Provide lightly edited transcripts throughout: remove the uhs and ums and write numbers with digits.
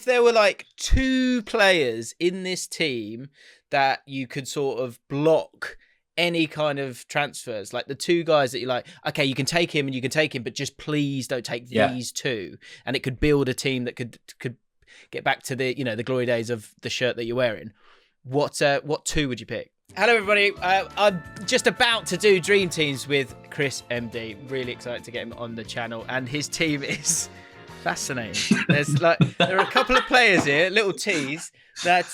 if there were like two players in this team that you could sort of block any kind of transfers, like the two guys that you're like, okay, you can take him and you can take him, but just please don't take these two, and it could build a team that could get back to the the glory days of the shirt that you're wearing. What two would you pick? Hello everybody, I'm just about to do Dream Teams with Chrismd. Really excited to get him on the channel, and his team is fascinating. There are a couple of players here, little teas that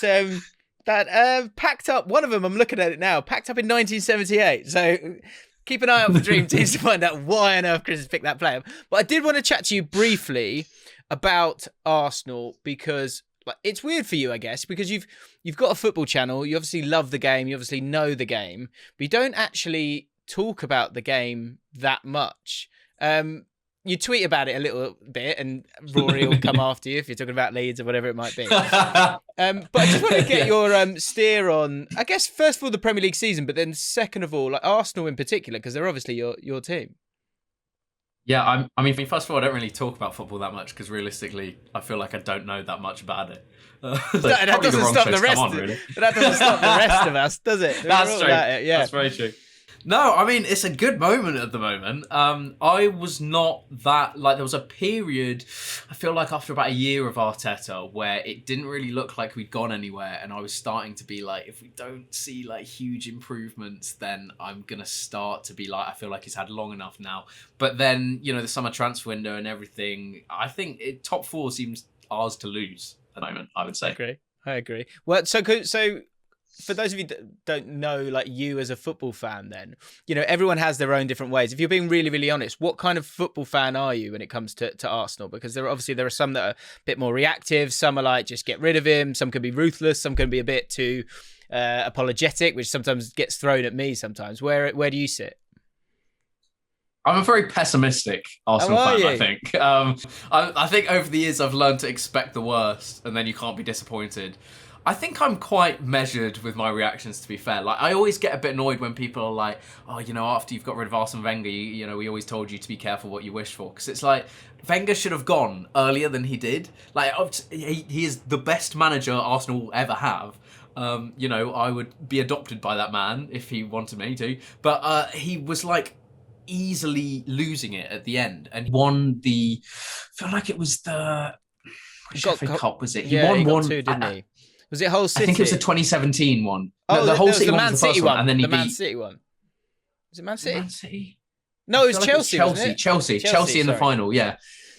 packed up. One of them, I'm looking at it now, packed up in 1978. So keep an eye out for Dream Teams to find out why on earth Chris has picked that player. But I did want to chat to you briefly about Arsenal, because it's weird for you, I guess, because you've got a football channel. You obviously love the game. You obviously know the game, but you don't actually talk about the game that much. You tweet about it a little bit, and Rory will come after you if you're talking about Leeds or whatever it might be. But I just want to get your steer on, I guess, first of all, the Premier League season, but then second of all, like Arsenal in particular, because they're obviously your team. Yeah, I mean, first of all, I don't really talk about football that much because realistically, I feel like I don't know that much about it. That doesn't stop the rest. But that doesn't stop the rest of us, does it? That's true. That's very true. No, I mean, it's a good moment at the moment. I was not that, there was a period, I feel like after about a year of Arteta, where it didn't really look like we'd gone anywhere. And I was starting to be like, if we don't see huge improvements, then I'm going to start to be like, I feel like it's had long enough now. But then, the summer transfer window and everything, I think top four seems ours to lose at the moment, I would say. I agree. Well, so for those of you that don't know, you as a football fan, then, everyone has their own different ways. If you're being really, really honest, what kind of football fan are you when it comes to Arsenal? Because there are some that are a bit more reactive. Some are like, just get rid of him. Some can be ruthless. Some can be a bit too apologetic, which sometimes gets thrown at me sometimes. Where do you sit? I'm a very pessimistic Arsenal fan, I think. I think over the years I've learned to expect the worst, and then you can't be disappointed. I think I'm quite measured with my reactions, to be fair. I always get a bit annoyed when people are like, oh, after you've got rid of Arsene Wenger, we always told you to be careful what you wish for. Because it's like, Wenger should have gone earlier than he did. He is the best manager Arsenal will ever have. I would be adopted by that man if he wanted me to. But he was easily losing it at the end. And he won I feel like it was the... Which FA Cup was it? He won one, two, didn't he? Was it Hull City? I think it was the 2017 one. Oh, the Hull City one was the first one, and then he beat... Man City one. Was it Man City? Man City? No, it was Chelsea, Chelsea in the final, yeah.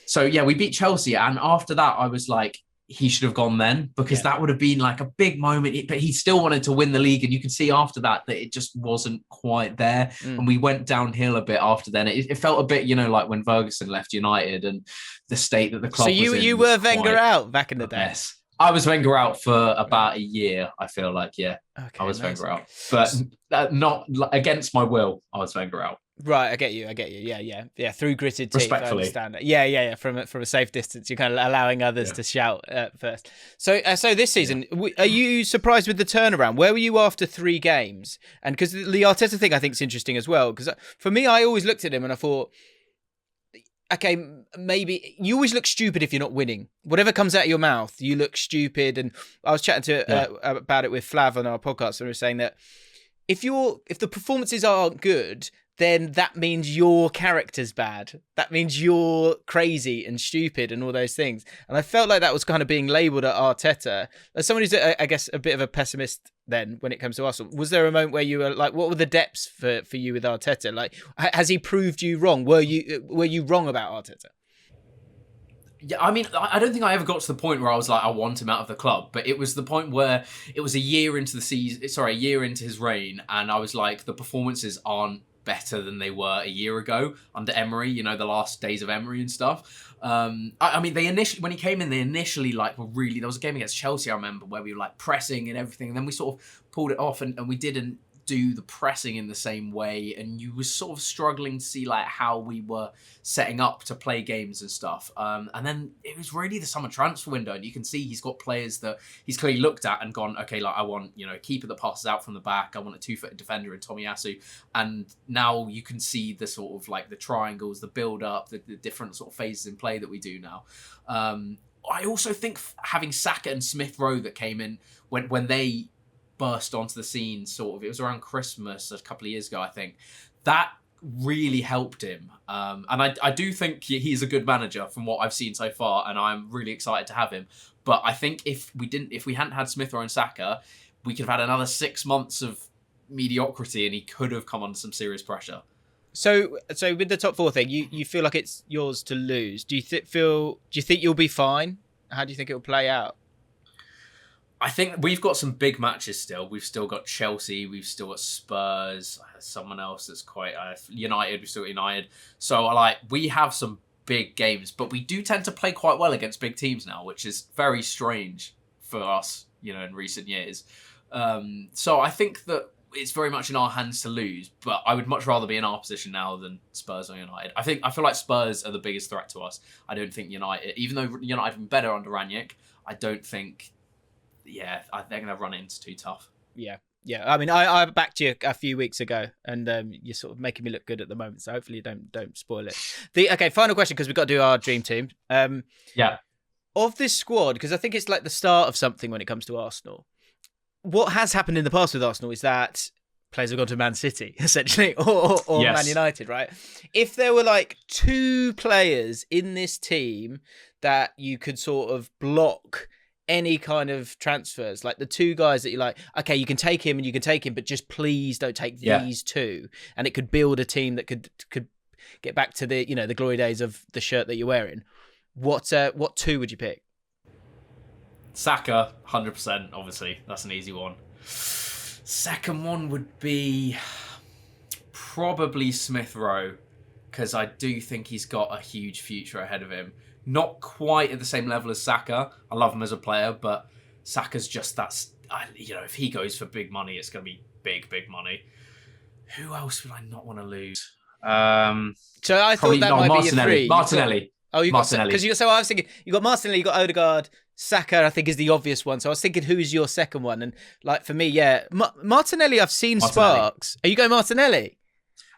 So, yeah, we beat Chelsea, and after that, I was like, he should have gone then, because that would have been a big moment, but he still wanted to win the league, and you could see after that it just wasn't quite there, and we went downhill a bit after then. It felt a bit, like when Ferguson left United and the state that the club was in. So you were Wenger out back in the day? Yes. I was Wenger out for about a year, I feel like, yeah. Okay, I was Wenger out. But not against my will, I was Wenger out. Right, I get you. Yeah. Through gritted teeth, respectfully. I understand it. Yeah. From a safe distance, you're kind of allowing others to shout first. So this season, are you surprised with the turnaround? Where were you after 3 games? And because the Arteta thing, I think, is interesting as well. Because for me, I always looked at him and I thought, okay, maybe you always look stupid if you're not winning. Whatever comes out of your mouth, you look stupid. And I was chatting about it with Flav on our podcast, and we were saying that if the performances aren't good, then that means your character's bad. That means you're crazy and stupid and all those things. And I felt like that was kind of being labelled at Arteta. As someone who's, I guess, a bit of a pessimist then when it comes to Arsenal, was there a moment where you were like, what were the depths for you with Arteta? Like, has he proved you wrong? Were you wrong about Arteta? Yeah, I mean, I don't think I ever got to the point where I was like, I want him out of the club. But it was the point where it was a year into his reign, and I was like, the performances aren't better than they were a year ago under Emery, the last days of Emery and stuff. I mean, when he came in, they initially were really, there was a game against Chelsea, I remember, where we were pressing and everything, and then we sort of pulled it off, and we didn't do the pressing in the same way, and you were sort of struggling to see how we were setting up to play games and stuff. And then it was really the summer transfer window, and you can see he's got players that he's clearly looked at and gone, okay, I want a keeper that passes out from the back. I want a 2-footed defender in Tomiyasu. And now you can see the sort of the triangles, the build up, the different sort of phases in play that we do now. I also think having Saka and Smith Rowe that came in when they burst onto the scene, sort of, it was around Christmas a couple of years ago, I think, that really helped him. And I do think he's a good manager from what I've seen so far, and I'm really excited to have him. But I think if we hadn't had Smith Rowe and Saka, we could have had another 6 months of mediocrity, and he could have come under some serious pressure. So with the top four thing, you feel like it's yours to lose. Do you think you'll be fine? How do you think it will play out? I think we've got some big matches still. We've still got Chelsea. We've still got Spurs. Someone else that's quite United. We've still got United. So we have some big games, but we do tend to play quite well against big teams now, which is very strange for us, in recent years. So I think that it's very much in our hands to lose, but I would much rather be in our position now than Spurs or United. I feel like Spurs are the biggest threat to us. I don't think United, even though United have been better under Ranić, I don't think. Yeah, they're going to run it into too tough. Yeah. I mean, I backed you a few weeks ago, and you're sort of making me look good at the moment. So hopefully you don't spoil it. Okay, final question, because we've got to do our dream team. Yeah. Of this squad, because I think it's like the start of something when it comes to Arsenal. What has happened in the past with Arsenal is that players have gone to Man City, essentially, or yes, Man United, right? If there were like two players in this team that you could sort of block any kind of transfers, like the two guys that you're like, okay, you can take him and you can take him, but just please don't take these two, and it could build a team that could get back to the the glory days of the shirt that you're wearing. What two would you pick? Saka, 100%. Obviously, that's an easy one. Second one would be probably Smith Rowe, because I do think he's got a huge future ahead of him. Not quite at the same level as Saka. I love him as a player, but Saka's just if he goes for big money, it's going to be big money. Who else would I not want to lose? So I thought that might be your three. Martinelli. You got Martinelli. Because I was thinking you got Martinelli, you got Odegaard, Saka. I think is the obvious one. So I was thinking, who is your second one? And like for me, Martinelli. I've seen sparks. Are you going Martinelli?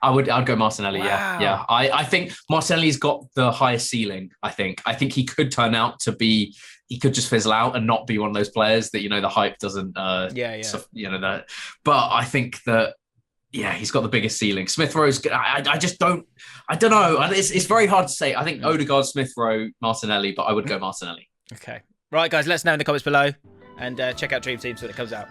I'd go Martinelli. Wow. Yeah. I think Martinelli's got the highest ceiling. I think he could turn out to be. He could just fizzle out and not be one of those players that the hype doesn't. That. But I think that. Yeah, he's got the biggest ceiling. Smith Rowe's. I don't know. It's very hard to say. I think Odegaard, Smith Rowe, Martinelli, but I would go Martinelli. Okay. Right, guys. Let us know in the comments below, and check out Dream Teams when it comes out.